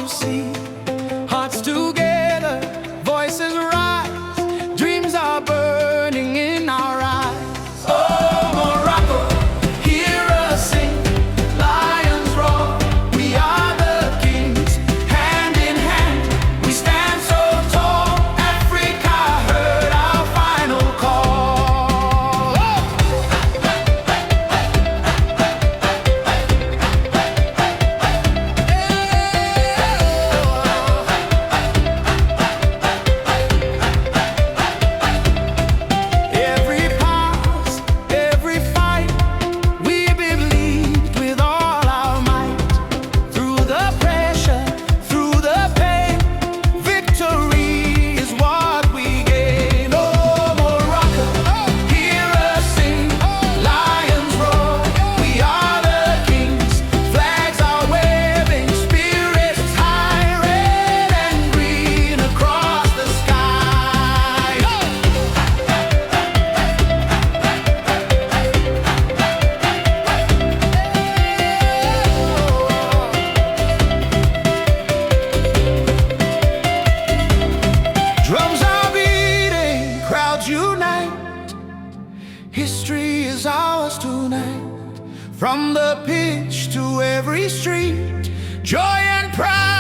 to see. Hearts together, voices rise, dreams are burning in our eyes. Oh, Morocco, hear us sing, lions roar, we are the kings. Hand in hand, we stand so tall. Africa heard our final call. Every pause, every fight, we believed with all our might. Through the pressure, through the pain, victory is what we gain. Oh, Morocco, hear us sing, lions roar, we are the kings. Flags are waving, spirits high, red and green across the sky. Drums are beating, crowds unite. History is ours tonight. From the pitch to every street, joy and pride